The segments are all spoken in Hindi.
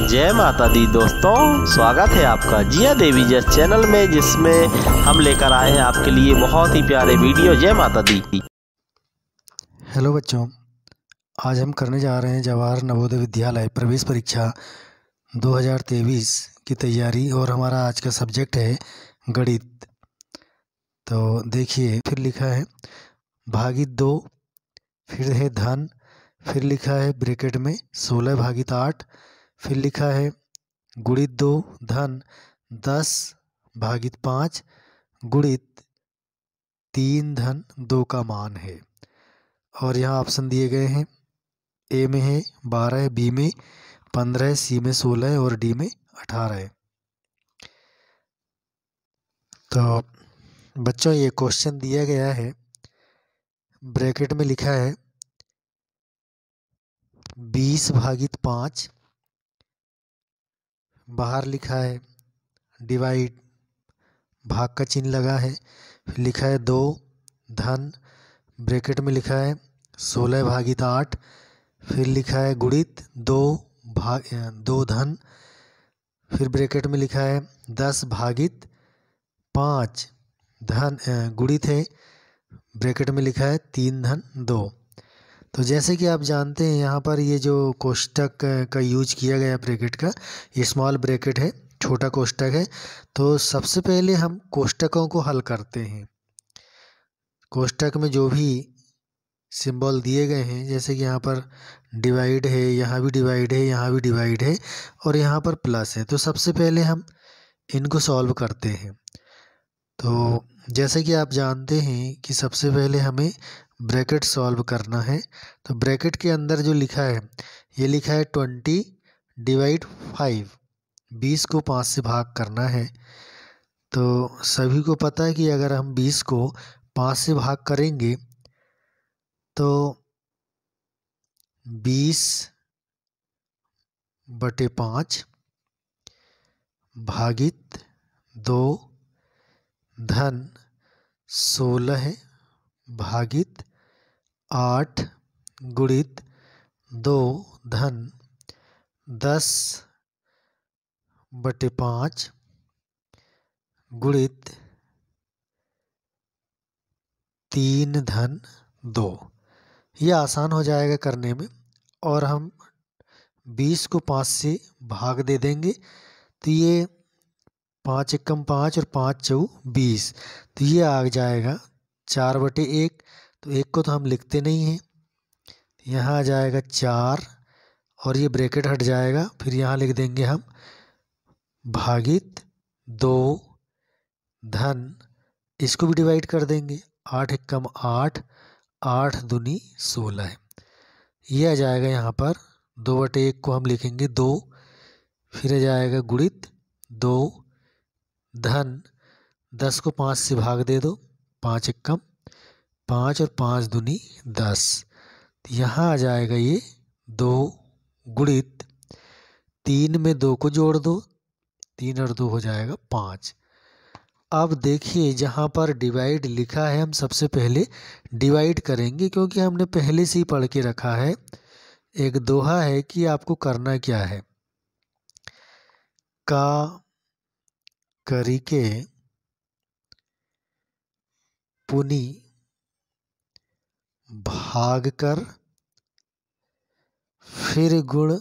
जय माता दी दोस्तों, स्वागत है आपका जिया देवी जस चैनल में, जिसमें हम लेकर आए हैं आपके लिए बहुत ही प्यारे वीडियो। जय माता दी। हेलो बच्चों, आज हम करने जा रहे हैं जवाहर नवोदय विद्यालय प्रवेश परीक्षा 2023 की तैयारी और हमारा आज का सब्जेक्ट है गणित। तो देखिए, फिर लिखा है भागित 2, फिर है धन, फिर लिखा है ब्रैकेट में 16 भागित 8, फिर लिखा है गुणित 2 धन 10 भागित 5 गुणित 3 धन 2 का मान है। और यहाँ ऑप्शन दिए गए हैं, ए में है 12, बी में 15, सी में 16 और डी में 18 है। तो बच्चों, ये क्वेश्चन दिया गया है, ब्रैकेट में लिखा है 20 भागित 5, बाहर लिखा है डिवाइड, भाग का चिन्ह लगा है, फिर लिखा है 2 धन, ब्रैकेट में लिखा है 16 भागित 8, फिर लिखा है गुणित 2 धन, फिर ब्रैकेट में लिखा है 10 भागित 5 धन, गुणित है, ब्रैकेट में लिखा है 3 धन 2। तो जैसे कि आप जानते हैं, यहाँ पर ये जो कोष्टक का यूज किया गया ब्रैकेट का, ये स्मॉल ब्रैकेट है, छोटा कोष्टक है। तो सबसे पहले हम कोष्टकों को हल करते हैं। कोष्टक में जो भी सिंबल दिए गए हैं, जैसे कि यहाँ पर डिवाइड है, यहाँ भी डिवाइड है, यहाँ भी डिवाइड है और यहाँ पर प्लस है, तो सबसे पहले हम इनको सॉल्व करते हैं। तो जैसे कि आप जानते हैं कि सबसे पहले हमें ब्रैकेट सॉल्व करना है। तो ब्रैकेट के अंदर जो लिखा है, ये लिखा है 20 डिवाइड 5, 20 को 5 से भाग करना है। तो सभी को पता है कि अगर हम 20 को 5 से भाग करेंगे तो 20/5 भागित 2 धन 16 भागित 8 गुणित 2 धन 10/5 गुणित 3 धन 2। ये आसान हो जाएगा करने में, और हम 20 को 5 से भाग दे देंगे तो ये 5 एकम 5 और 5 चौ 20, तो ये आ जाएगा 4/1। तो 1 को तो हम लिखते नहीं हैं, यहाँ आ जाएगा 4 और ये ब्रैकेट हट जाएगा, फिर यहाँ लिख देंगे हम भागित 2 धन, इसको भी डिवाइड कर देंगे, 8 एकम 8, 8 दूनी 16, ये आ जाएगा। यहाँ पर 2/1 को हम लिखेंगे 2, फिर आ जाएगा गुणित 2 धन 10 को 5 से भाग दे दो, 5 एकम 5 और 5 दूनी 10, यहाँ आ जाएगा ये 2 गुणित 3 में 2 को जोड़ दो, 3 और 2 हो जाएगा 5। अब देखिए, जहाँ पर डिवाइड लिखा है, हम सबसे पहले डिवाइड करेंगे, क्योंकि हमने पहले से ही पढ़ के रखा है। एक दोहा है कि आपको करना क्या है, का करिके पुनि भाग कर फिर गुण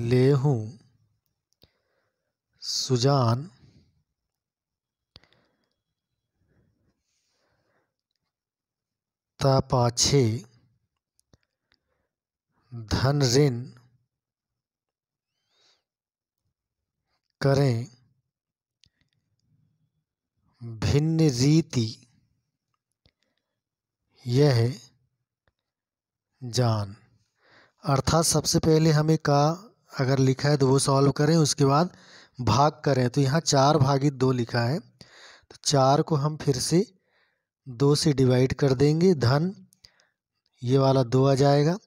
लेहूं सुजान, ता पाछे धन ऋण करें भिन्न रीति यह जान। अर्थात सबसे पहले हमें का अगर लिखा है तो वो सॉल्व करें, उसके बाद भाग करें। तो यहाँ 4 भागित 2 लिखा है, तो 4 को हम फिर से 2 से डिवाइड कर देंगे, धन ये वाला 2 आ जाएगा,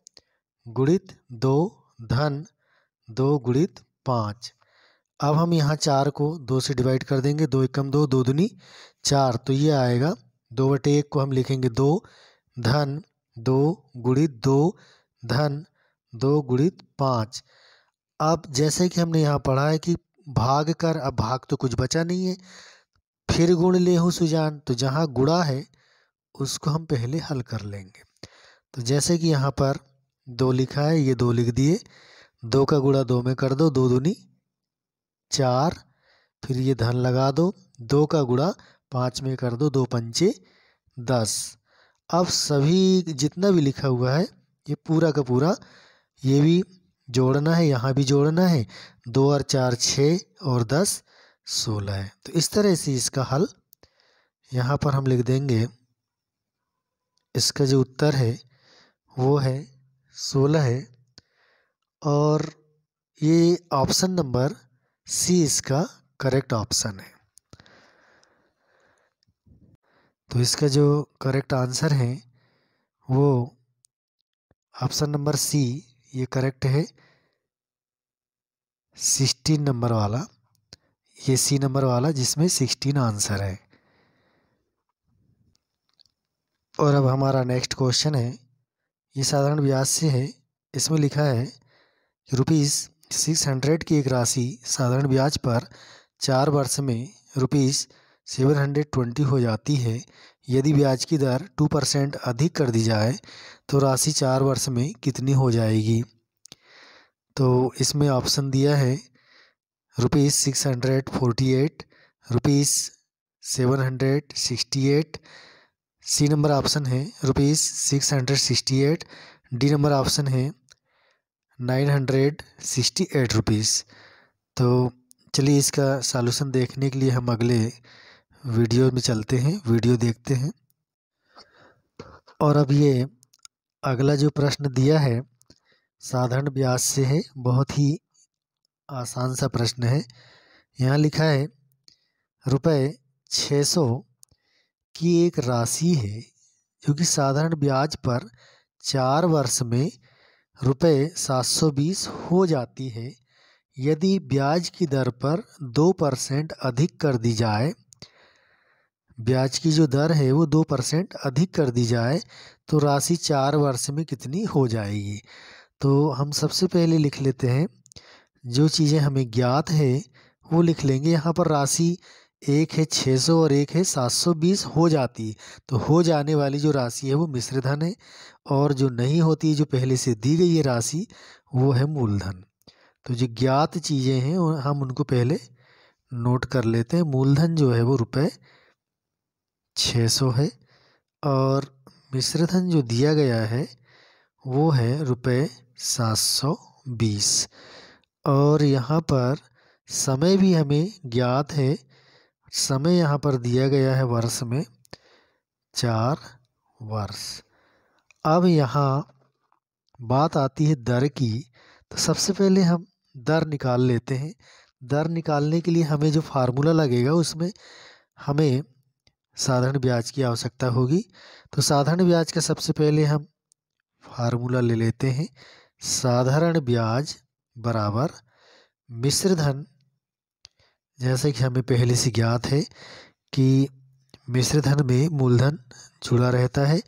गुणित 2 धन 2 गुणित 5। अब हम यहाँ 4 को 2 से डिवाइड कर देंगे, 2 एकम 2, 2 दूनी 4, तो ये आएगा 2/1 को हम लिखेंगे 2 धन 2 गुणित 2 धन 2 गुणित 5। अब जैसे कि हमने यहाँ पढ़ा है कि भाग कर, अब भाग तो कुछ बचा नहीं है, फिर गुण लेहूँ सुजान, तो जहाँ गुणा है उसको हम पहले हल कर लेंगे। तो जैसे कि यहाँ पर 2 लिखा है, ये 2 लिख दिए, 2 का गुणा 2 में कर दो, 2 दूनी 4, फिर ये धन लगा दो, 2 का गुणा 5 में कर दो, 2 पंचे 10। अब सभी जितना भी लिखा हुआ है ये पूरा का पूरा ये भी जोड़ना है, यहाँ भी जोड़ना है, 2 और 4 6 और 10 16 है। तो इस तरह से इसका हल यहाँ पर हम लिख देंगे। इसका जो उत्तर है वो है 16 है और ये ऑप्शन नंबर सी इसका करेक्ट ऑप्शन है। तो इसका जो करेक्ट आंसर है वो ऑप्शन नंबर सी ये करेक्ट है, 16 नंबर वाला, ये सी नंबर वाला जिसमें 16 आंसर है। और अब हमारा नेक्स्ट क्वेश्चन है, ये साधारण ब्याज से है। इसमें लिखा है कि ₹600 की एक राशि साधारण ब्याज पर 4 वर्ष में ₹720 हो जाती है। यदि ब्याज की दर 2% अधिक कर दी जाए तो राशि 4 वर्ष में कितनी हो जाएगी। तो इसमें ऑप्शन दिया है ₹648, ₹768, सी नंबर ऑप्शन है ₹668, डी नंबर ऑप्शन है ₹968। तो चलिए इसका सॉल्यूशन देखने के लिए हम अगले वीडियो में चलते हैं, वीडियो देखते हैं। और अब ये अगला जो प्रश्न दिया है साधारण ब्याज से है, बहुत ही आसान सा प्रश्न है। यहाँ लिखा है ₹600 की एक राशि है जो कि साधारण ब्याज पर 4 वर्ष में ₹720 हो जाती है। यदि ब्याज की दर पर 2% अधिक कर दी जाए, ब्याज की जो दर है वो 2% अधिक कर दी जाए तो राशि 4 वर्ष में कितनी हो जाएगी। तो हम सबसे पहले लिख लेते हैं, जो चीज़ें हमें ज्ञात है वो लिख लेंगे। यहाँ पर राशि एक है 600 और एक है 720 हो जाती, तो हो जाने वाली जो राशि है वो मिश्र धन है, और जो नहीं होती जो पहले से दी गई है राशि वो है मूलधन। तो जो ज्ञात चीज़ें हैं हम उनको पहले नोट कर लेते हैं। मूलधन जो है वो ₹600 है और मिश्र धन जो दिया गया है वो है ₹720। और यहाँ पर समय भी हमें ज्ञात है, समय यहाँ पर दिया गया है वर्ष में 4 वर्ष। अब यहाँ बात आती है दर की, तो सबसे पहले हम दर निकाल लेते हैं। दर निकालने के लिए हमें जो फार्मूला लगेगा उसमें हमें साधारण ब्याज की आवश्यकता होगी। तो साधारण ब्याज का सबसे पहले हम फार्मूला ले लेते हैं। साधारण ब्याज बराबर मिश्र धन, जैसे कि हमें पहले से ज्ञात है कि मिश्र धन में मूलधन जुड़ा रहता है।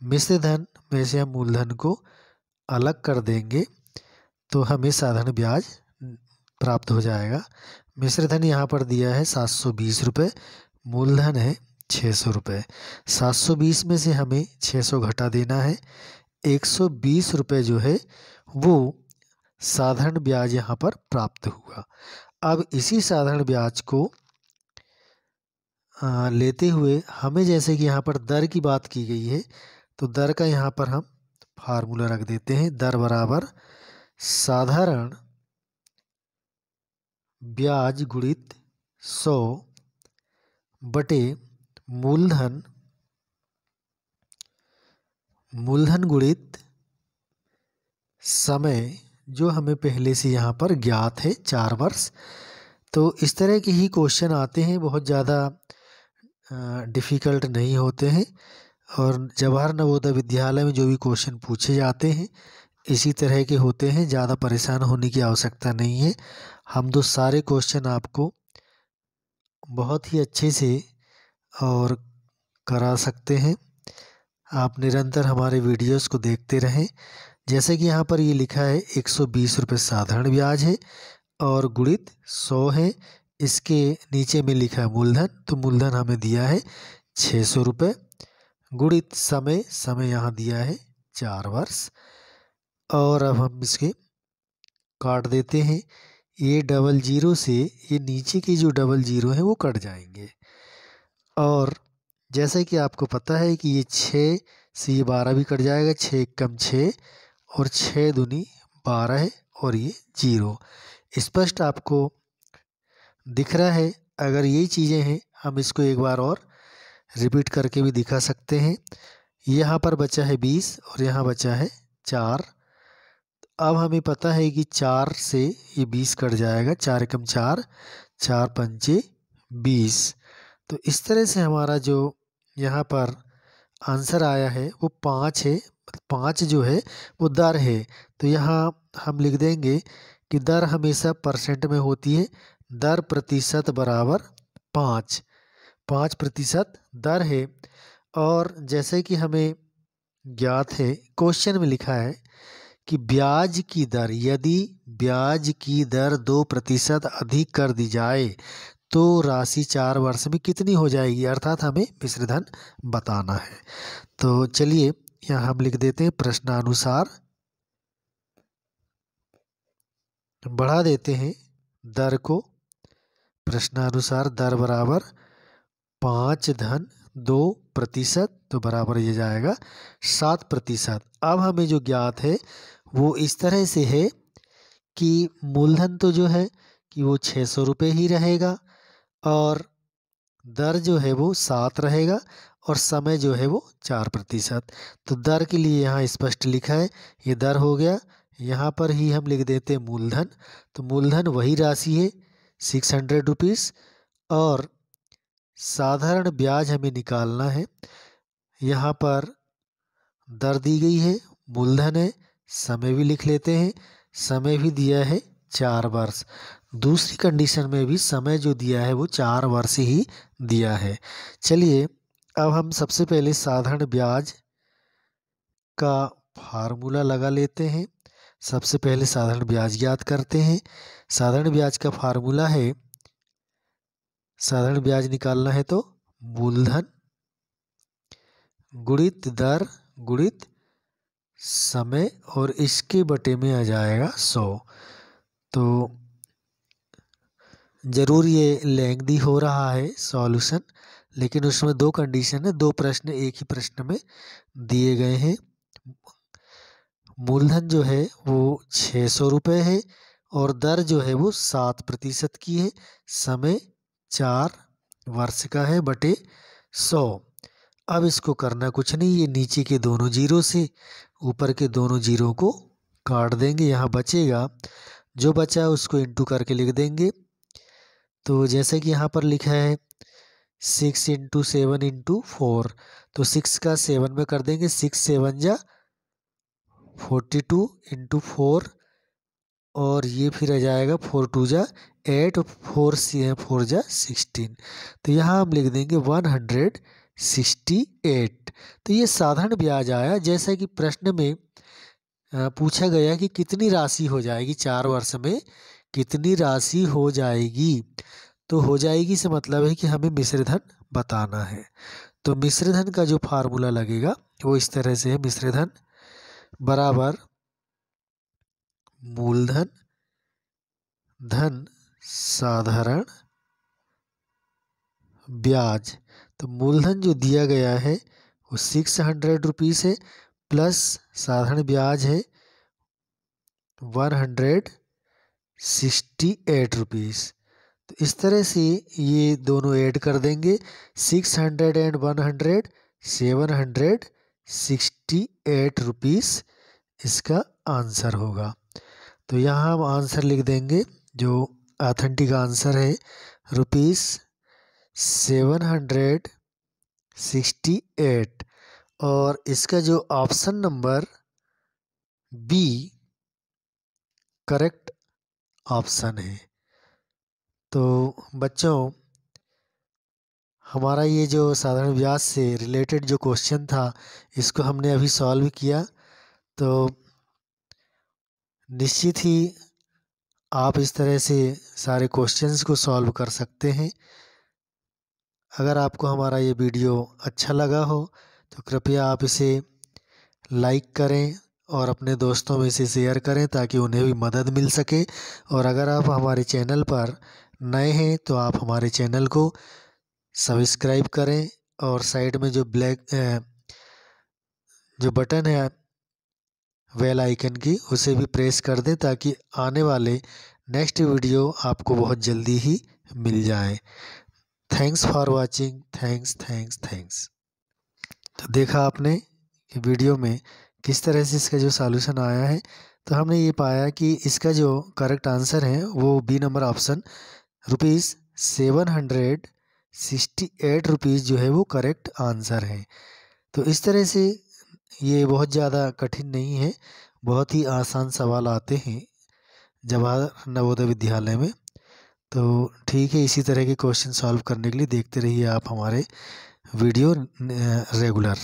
मिश्र धन में से हम मूलधन को अलग कर देंगे तो हमें साधारण ब्याज प्राप्त हो जाएगा। मिश्र धन यहाँ पर दिया है ₹720, मूलधन है ₹600। 720 में से हमें 600 घटा देना है, ₹120 जो है वो साधारण ब्याज यहाँ पर प्राप्त हुआ। अब इसी साधारण ब्याज को लेते हुए हमें, जैसे कि यहाँ पर दर की बात की गई है, तो दर का यहाँ पर हम फार्मूला रख देते हैं। दर बराबर साधारण ब्याज गुणित 100 बटे मूलधन गुणित समय, जो हमें पहले से यहाँ पर ज्ञात है 4 वर्ष। तो इस तरह के ही क्वेश्चन आते हैं, बहुत ज़्यादा डिफ़िकल्ट नहीं होते हैं। और जवाहर नवोदय विद्यालय में जो भी क्वेश्चन पूछे जाते हैं इसी तरह के होते हैं, ज़्यादा परेशान होने की आवश्यकता नहीं है। हम तो सारे क्वेश्चन आपको बहुत ही अच्छे से और करा सकते हैं। आप निरंतर हमारे वीडियोस को देखते रहें। जैसे कि यहाँ पर ये लिखा है 120 रुपये साधारण ब्याज है और गुणित 100 है। इसके नीचे में लिखा है मूलधन, तो मूलधन हमें दिया है 600 रुपये गुणित समय यहाँ दिया है 4 वर्ष। और अब हम इसके काट देते हैं। ये 00 से ये नीचे के जो 00 है वो कट जाएंगे। और जैसे कि आपको पता है कि ये 6 से ये 12 भी कट जाएगा, 6 कम 6 और 6 दूनी 12 है और ये 0 स्पष्ट आपको दिख रहा है। अगर यही चीज़ें हैं हम इसको एक बार और रिपीट करके भी दिखा सकते हैं। यहाँ पर बचा है 20 और यहाँ बचा है 4। अब हमें पता है कि 4 से ये 20 कट जाएगा, 4 कम 4, 4 पंचे 20। तो इस तरह से हमारा जो यहाँ पर आंसर आया है वो 5 है। 5 जो है वो दर है, तो यहाँ हम लिख देंगे कि दर हमेशा परसेंट में होती है। दर प्रतिशत बराबर 5, 5% दर है। और जैसे कि हमें ज्ञात है, क्वेश्चन में लिखा है कि ब्याज की दर, यदि ब्याज की दर 2% अधिक कर दी जाए तो राशि 4 वर्ष में कितनी हो जाएगी, अर्थात हमें मिश्रधन बताना है। तो चलिए यहाँ हम लिख देते हैं प्रश्नानुसार बढ़ा देते हैं दर को। प्रश्नानुसार दर बराबर 5 धन 2% तो बराबर ये जाएगा 7%। अब हमें जो ज्ञात है वो इस तरह से है कि मूलधन तो जो है कि वो 600 रुपये ही रहेगा और दर जो है वो 7 रहेगा और समय जो है वो 4%। तो दर के लिए यहाँ स्पष्ट लिखा है, ये दर हो गया। यहाँ पर ही हम लिख देते हैं मूलधन, तो मूलधन वही राशि है 600 रुपीज़ और साधारण ब्याज हमें निकालना है। यहाँ पर दर दी गई है, मूलधन है, समय भी लिख लेते हैं, समय भी दिया है 4 वर्ष। दूसरी कंडीशन में भी समय जो दिया है वो 4 वर्ष ही दिया है। चलिए अब हम सबसे पहले साधारण ब्याज का फार्मूला लगा लेते हैं। सबसे पहले साधारण ब्याज ज्ञात करते हैं। साधारण ब्याज का फार्मूला है, साधारण ब्याज निकालना है तो मूलधन गुणित दर गुणित समय और इसके बटे में आ जाएगा 100। तो ज़रूर ये लेंथी हो रहा है सॉल्यूशन, लेकिन उसमें 2 कंडीशन है, 2 प्रश्न एक ही प्रश्न में दिए गए हैं। मूलधन जो है वो 600 रुपये है और दर जो है वो 7% की है, समय 4 वर्ष का है बटे 100। अब इसको करना कुछ नहीं, ये नीचे के दोनों जीरो से ऊपर के दोनों जीरो को काट देंगे। यहाँ बचेगा, जो बचा है उसको इंटू करके लिख देंगे। तो जैसे कि यहाँ पर लिखा है 6 × 7 × 4, तो 6 का 7 में कर देंगे, 6 7 जा 42 × 4 और ये फिर आ जाएगा 4 2 जा 8 4 जा 16। तो यहाँ हम लिख देंगे 168। तो ये साधारण ब्याज आया। जैसा कि प्रश्न में पूछा गया कि कितनी राशि हो जाएगी 4 वर्ष में, कितनी राशि हो जाएगी, तो हो जाएगी से मतलब है कि हमें मिश्रधन बताना है। तो मिश्रधन का जो फार्मूला लगेगा वो इस तरह से है, मिश्रधन बराबर मूलधन धन साधारण ब्याज। तो मूलधन जो दिया गया है वो 600 रुपीज़ है प्लस साधारण ब्याज है 168 रुपीज़। तो इस तरह से ये दोनों ऐड कर देंगे, 600 एंड 100 768 रुपीज़ इसका आंसर होगा। तो यहाँ हम आंसर लिख देंगे, जो ऑथेंटिक आंसर है ₹768 और इसका जो option number B correct option है। तो बच्चों, हमारा ये जो साधारण ब्याज से रिलेटेड जो क्वेश्चन था इसको हमने अभी सॉल्व किया। तो निश्चित ही आप इस तरह से सारे क्वेश्चंस को सॉल्व कर सकते हैं। अगर आपको हमारा ये वीडियो अच्छा लगा हो तो कृपया आप इसे लाइक करें और अपने दोस्तों में इसे शेयर करें ताकि उन्हें भी मदद मिल सके। और अगर आप हमारे चैनल पर नए हैं तो आप हमारे चैनल को सब्सक्राइब करें और साइड में जो बटन है बेल आइकन की उसे भी प्रेस कर दें ताकि आने वाले नेक्स्ट वीडियो आपको बहुत जल्दी ही मिल जाए। Thanks for watching. थैंक्स। तो देखा आपने कि वीडियो में किस तरह से इसका जो सॉल्यूशन आया है, तो हमने ये पाया कि इसका जो करेक्ट आंसर है वो बी नंबर ऑप्शन ₹768 जो है वो करेक्ट आंसर है। तो इस तरह से ये बहुत ज़्यादा कठिन नहीं है, बहुत ही आसान सवाल आते हैं जवाहर नवोदय विद्यालय में। तो ठीक है, इसी तरह के क्वेश्चन सॉल्व करने के लिए देखते रहिए आप हमारे वीडियो रेगुलर।